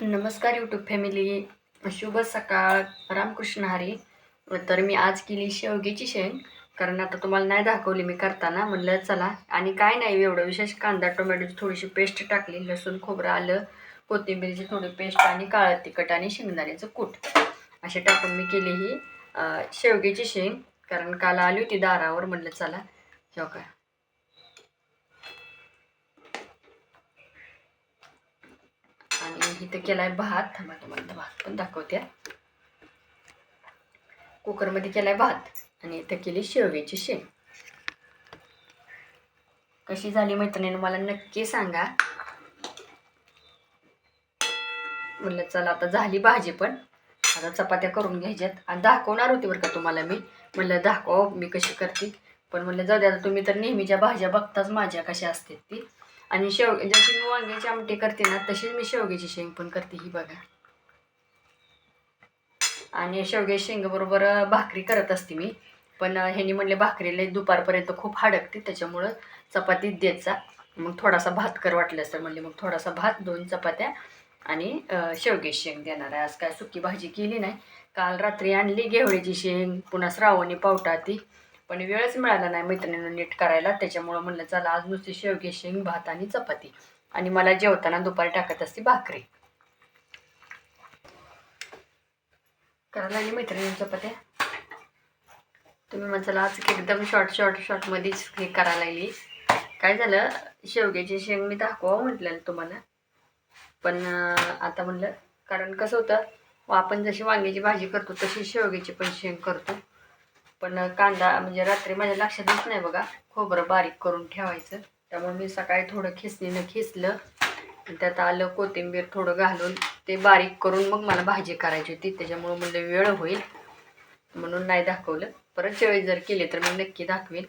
नमस्कार YouTube family, शुभ सकाळ, रामकृष्ण हरी. तर मी आज केली शेवग्याची शेंग. कारण आता तुम्हाला नाही दाखवली मी करताना, म्हणलं चला. आणि काय नाही एवढं विशेष, कांदा टोमॅटोची थोडीशी पेस्ट टाकली, लसूण खोबरं आलं कोथिंबीरची थोडी पेस्ट आणि काळं तिखट आणि शेंगदाण्याचं कूट असे टाकून मी केली ही शेवग्याची शेंग. कारण काल आली होती दारावर, म्हणलं चला हो का. आणि इथं केलाय भात. थांबा तुम्हाला भात पण दाखवते. कुकरमध्ये केलाय भात आणि इथं केली शेवग्याची शेंग. कशी झाली मैत्रिणीनं मला नक्की सांगा. म्हणलं चला आता झाली भाजी पण, आता चपात्या करून घ्यायच्यात. आणि दाखवणार होती बरं का तुम्हाला मी, म्हणलं दाखव मी कशी करते. पण म्हणलं जाऊ द्या, तुम्ही तर नेहमीच्या भाज्या बघताच माझ्या कशा असतात ती. आणि जशी मी वांग्याची आमटी करते ना, तशीच मी शेवग्याची शेंग पण करते ही बघा. आणि शेवग्याची शेंगाबरोबर भाकरी करत असते मी. पण ह्यांनी म्हणले भाकरीला दुपारपर्यंत खूप हाडकते, त्याच्यामुळं चपातीत देत जा. मग थोडासा भात कर वाटल्यास तर म्हणले, मग थोडासा भात, 2 चपात्या आणि शेवग्याची शेंग देणार आहे. आज काय सुकी भाजी केली नाही. काल रात्री आणली घेवड्याची शेंग, पुन्हा श्रावणी पावटा ती, पण वेळच मिळाला नाही मैत्रिणींना नीट करायला. त्याच्यामुळं म्हणलं चला आज नुसती शेवग्याची शेंग, भात आणि चपाती. आणि मला जेवताना दुपारी टाकत असते भाकरी. करायला लागली मैत्रिणी चपात्या. तुम्ही म्हणाल आज एकदम शॉर्टमध्येच हे करायला लागली. काय झालं, शेवग्याची शेंग मी दाखवावं म्हटलं तुम्हाला. पण आता म्हणलं, कारण कसं होतं, आपण जशी वांग्याची भाजी करतो तशी शेवग्याची पण शेंग करतो. पण कांदा म्हणजे रात्री माझ्या लक्षातच नाही बघा, खोबरं बारीक करून ठेवायचं. त्यामुळे मी सकाळी थोडं खिसणीनं खिसलं, त्यात आलं कोथिंबीर थोडं घालून ते बारीक करून मग मला भाजी करायची होती. त्याच्यामुळं म्हणलं वेळ होईल म्हणून नाही दाखवलं. परत जेवढे जर केले तर मी नक्की दाखवेन.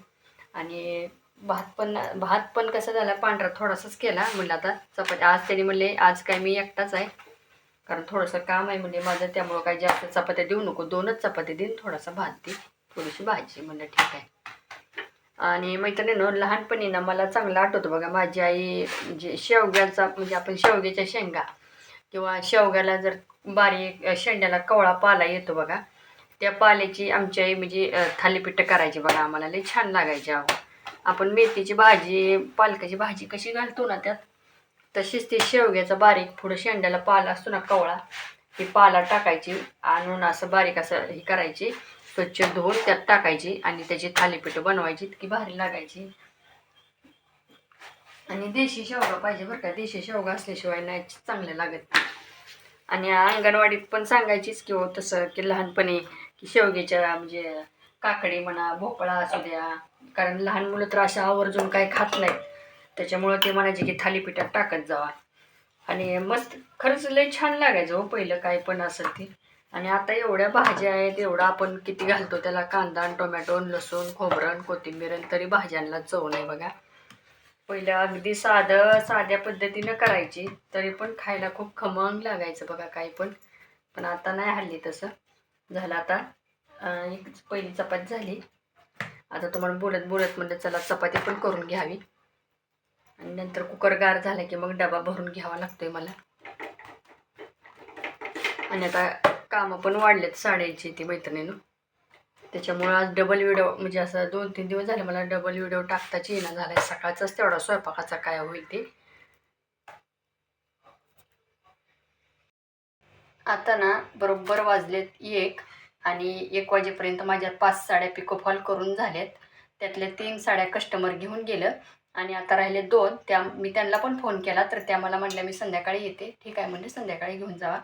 आणि भात पण कसा झाला, पांढरा थोडासाच केला. म्हणलं आता चपात्या आज त्यांनी म्हणले आज काय मी एकटाच आहे, कारण थोडंसं काम आहे म्हणजे माझं, त्यामुळं काय जास्त चपात्या देऊ नको, 2च चपात्या देईन, थोडासा भात दे, थोडीशी भाजी. म्हणलं ठीक आहे. आणि मैत्रिणीनं लहानपणी ना मला चांगलं आठवतं बघा, माझी आई म्हणजे शेवग्याचा म्हणजे आपण शेवग्याच्या शेंगा किंवा शेवग्याला जर बारीक शेंड्याला कवळा पाला येतो बघा, त्या पाल्याची आमची आई म्हणजे थालीपीठ करायची बघा. आम्हाला लई छान लागायची. आपण मेथीची भाजी, पालकाची भाजी कशी घालतो ना त्यात, तशीच ती शेवग्याचा बारीक पुढं शेंड्याला पाला असतो ना कवळा, ती पाला टाकायची, आणून असं बारीक असं हे करायची, स्वच्छ धुवून त्यात टाकायची आणि त्याची थालीपीठ बनवायची. इतकी भारी लागायची. आणि देशी शेवगा पाहिजे बरं का, देशी शेवगा असल्याशिवाय नाही चांगलं लागत. आणि अंगणवाडीत पण सांगायचीच की हो तसं, की लहानपणी की शेवग्याच्या म्हणजे काकडी म्हणा, भोपळा असू द्या, कारण लहान मुलं तर अशा आवर्जून काय खात नाहीत. त्याच्यामुळं ते म्हणायचे की थालीपीठात टाकत जावा. आणि मस्त खरंच लय छान लागायचं हो पहिलं, काय पण असेल ते. आणि आता एवढ्या भाज्या आहेत, एवढा आपण किती घालतो त्याला, कांदा टोमॅटो लसूण खोबरं कोथिंबीर, तरी भाज्यांना चव नाही बघा. पहिलं अगदी साध्या पद्धतीनं करायची, तरी पण खायला खूप खमंग लागायचं बघा काही पण. पण आता नाही हल्ली तसं झालं. आता एक पहिली चपाती झाली. आता तुम्हाला बोलत बोलत म्हणलं चला चपाती पण करून घ्यावी. आणि नंतर कुकर गार झाला की मग डबा भरून घ्यावा लागतोय मला. आणि आता कामं पण वाढलेत साड्यांची ती मैत्रिणीनं, त्याच्यामुळं आज डबल व्हिडिओ म्हणजे असं 2-3 दिवस झाले मला डबल व्हिडिओ टाकताच येणं झालाय. सकाळचाच तेवढा स्वयंपाकाचा काय होईल ते. आता ना बरोबर वाजलेत 1 आणि 1 वाजेपर्यंत माझ्या 5 साड्या पिकोफॉल करून झाल्यात. त्यातल्या 3 साड्या कस्टमर घेऊन गेलं आणि आता राहिले 2. मी त्यांना पण फोन केला, तर त्या मला म्हटल्या मी संध्याकाळी येते. ठीक आहे म्हणजे संध्याकाळी घेऊन जावा.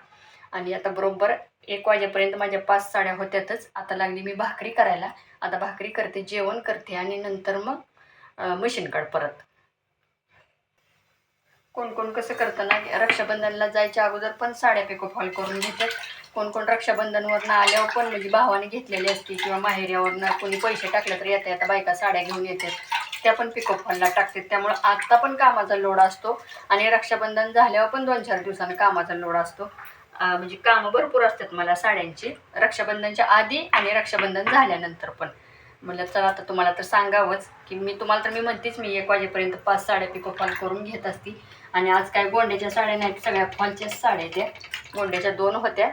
आणि आता बरोबर 1 वाजेपर्यंत माझ्या 5 साड्या होत्यातच. आता लागली मी भाकरी करायला. आता भाकरी करते, जेवण करते आणि नंतर मग मशीन काढ परत. कोण कोण कसं करतं ना, रक्षाबंधनला जायच्या अगोदर पण साड्या पिकोफॉल करून घेतात. कोण कोण रक्षाबंधनवरनं आल्यावर पण म्हणजे भावाने घेतलेली असते किंवा माहेऱ्यावरनं कोणी पैसे टाकले तर येते. आता बायका साड्या घेऊन येतात, त्या पण पिकोफॉलला टाकतात. त्यामुळं आत्ता पण कामाचा लोड असतो आणि रक्षाबंधन झाल्यावर पण 2-4 दिवसांनी कामाचा लोड असतो. म्हणजे कामं भरपूर असतात मला साड्यांची, रक्षाबंधनच्या आधी आणि रक्षाबंधन झाल्यानंतर पण. म्हटलं चला आता तुम्हाला तर सांगावंच की मी म्हणतेच मी 1 वाजेपर्यंत 5 साड्या पिको फॉल करून घेत असती. आणि आज काय गोंड्याच्या साड्या नाहीत, सगळ्या फॉलच्याच साड्या त्या. गोंड्याच्या 2 होत्या,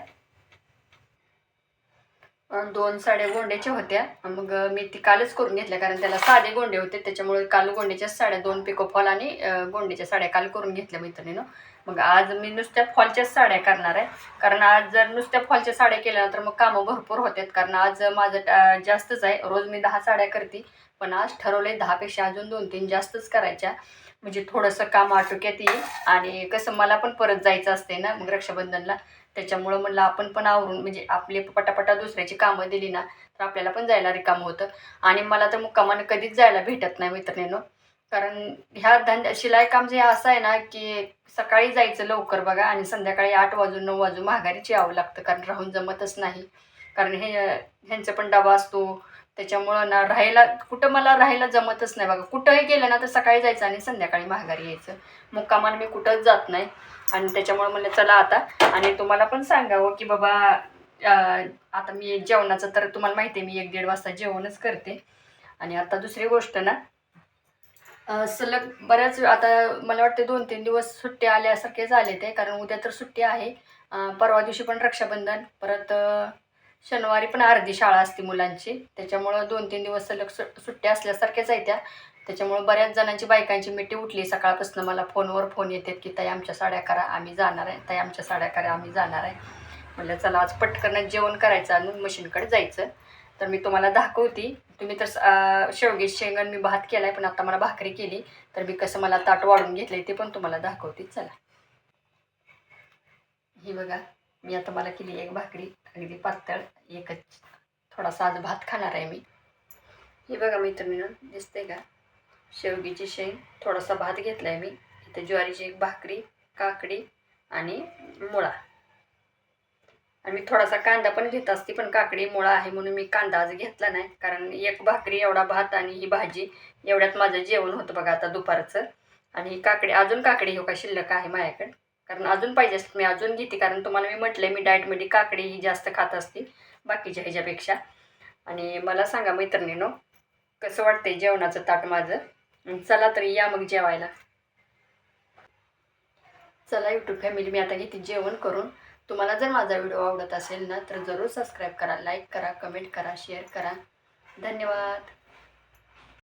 2 साड्या गोंड्याच्या होत्या. मग मी ती कालच करून घेतल्या, कारण त्याला साधे गोंडे होते, त्याच्यामुळे काल गोंड्याच्याच साड्या 2 पिको फॉल आणि गोंड्याच्या साड्या काल करून घेतल्या मैत्रिणीनं. मग आज मी नुसत्या फॉलच्याच साड्या करणार आहे, कारण आज जर नुसत्या फॉलच्या साड्या केल्या तर मग कामं भरपूर होतात. कारण आज माझं जास्तच आहे, रोज मी 10 साड्या करते, पण आज ठरवलंय 10पेक्षा अजून 2-3 जास्तच करायच्या, म्हणजे थोडंसं काम आटोक्यात येईल. आणि कसं मला पण परत जायचं असते ना मग रक्षाबंधनला, त्याच्यामुळं म्हणलं आपण पण आवरून म्हणजे आपले पटापटा दुसऱ्याची कामं दिली ना तर आपल्याला पण जायला रिकामं होतं. आणि मला तर मुक्कामानं कधीच जायला भेटत नाही मैत्रिणीनं, कारण ह्या शिलाई काम जे असं आहे ना की सकाळी जायचं लवकर बघा आणि संध्याकाळी 8 वाजून 9 वाजून माघारीच यावं लागतं, कारण राहून जमतच नाही. कारण ह्यांचा पण डबा असतो, त्याच्यामुळं ना मला राहायला जमतच नाही बघा. कुठंही गेलं ना तर सकाळी जायचं आणि संध्याकाळी माघारी यायचं, मुक्कामानं मी कुठंच जात नाही. आणि त्याच्यामुळं म्हणलं चला आता आणि तुम्हाला पण सांगावं की बाबा आता मी जेवणाचं तर तुम्हाला माहिती आहे, मी 1-1:30 वाजता जेवणच करते. आणि आता दुसरी गोष्ट ना, सलग बऱ्याच आता मला वाटते 2-3 दिवस सुट्ट्या आल्यासारखे झाले ते, कारण उद्या तर सुट्टी आहे. परवा दिवशी पण रक्षाबंधन, परत शनिवारी पण अर्धी शाळा असते मुलांची, त्याच्यामुळं 2-3 दिवस सलग सुट्ट्या असल्यासारख्याच आहे त्या. त्याच्यामुळं बऱ्याच जणांची बायकांची मिठी उठली सकाळपासून, मला फोनवर फोन येतात की ताई आमच्या साड्या करा आम्ही जाणार आहे, ताई आमच्या साड्या करा आम्ही जाणार आहे. म्हटलं चला आज पटकन जेवण करायचं आणि मशीनकडे जायचं. तर मी तुम्हाला दाखवते. तुम्ही तर शेवग्याची शेंग मी भात केला आहे, पण आता मला भाकरी केली, तर मी कसं मला ताट वाढून घेतलं आहे ते पण तुम्हाला दाखवते. चला, ही बघा, मी आता मला केली एक भाकरी अगदी पातळ, एकच, थोडासा आज भात खाणार आहे मी. ही बघा मैत्रिणीनं, दिसते का, शेवग्याची शेंग, थोडासा भात घेतला आहे मी, इथे ज्वारीची एक भाकरी, काकडी आणि मुळा. आणि मी थोडासा कांदा पण घेत असते, पण काकडी मुळा आहे म्हणून मी कांदा आज घेतला नाही, कारण एक भाकरी एवढा भात आणि ही भाजी एवढ्यात माझं जेवण होतं बघा आता दुपारचं. आणि काकडी, अजून काकडी हो का शिल्लक आहे माझ्याकडे, कारण अजून पाहिजे असते मी अजून घेते, कारण तुम्हाला मी म्हटलं मी डाएटमध्ये काकडी ही जास्त खात असते बाकीच्या ह्याच्यापेक्षा. आणि मला सांगा मैत्रिणीनो, कसं वाटतंय जेवणाचं ताट माझं. चला तर या मग जेवायला. चला यूट्यूब फॅमिली, मी आता घेते जेवण करून. तुम्हाला जर माझा व्हिडिओ आवडत असेल ना तर जरूर सबस्क्राईब करा, लाईक करा, कमेंट करा, शेअर करा. धन्यवाद.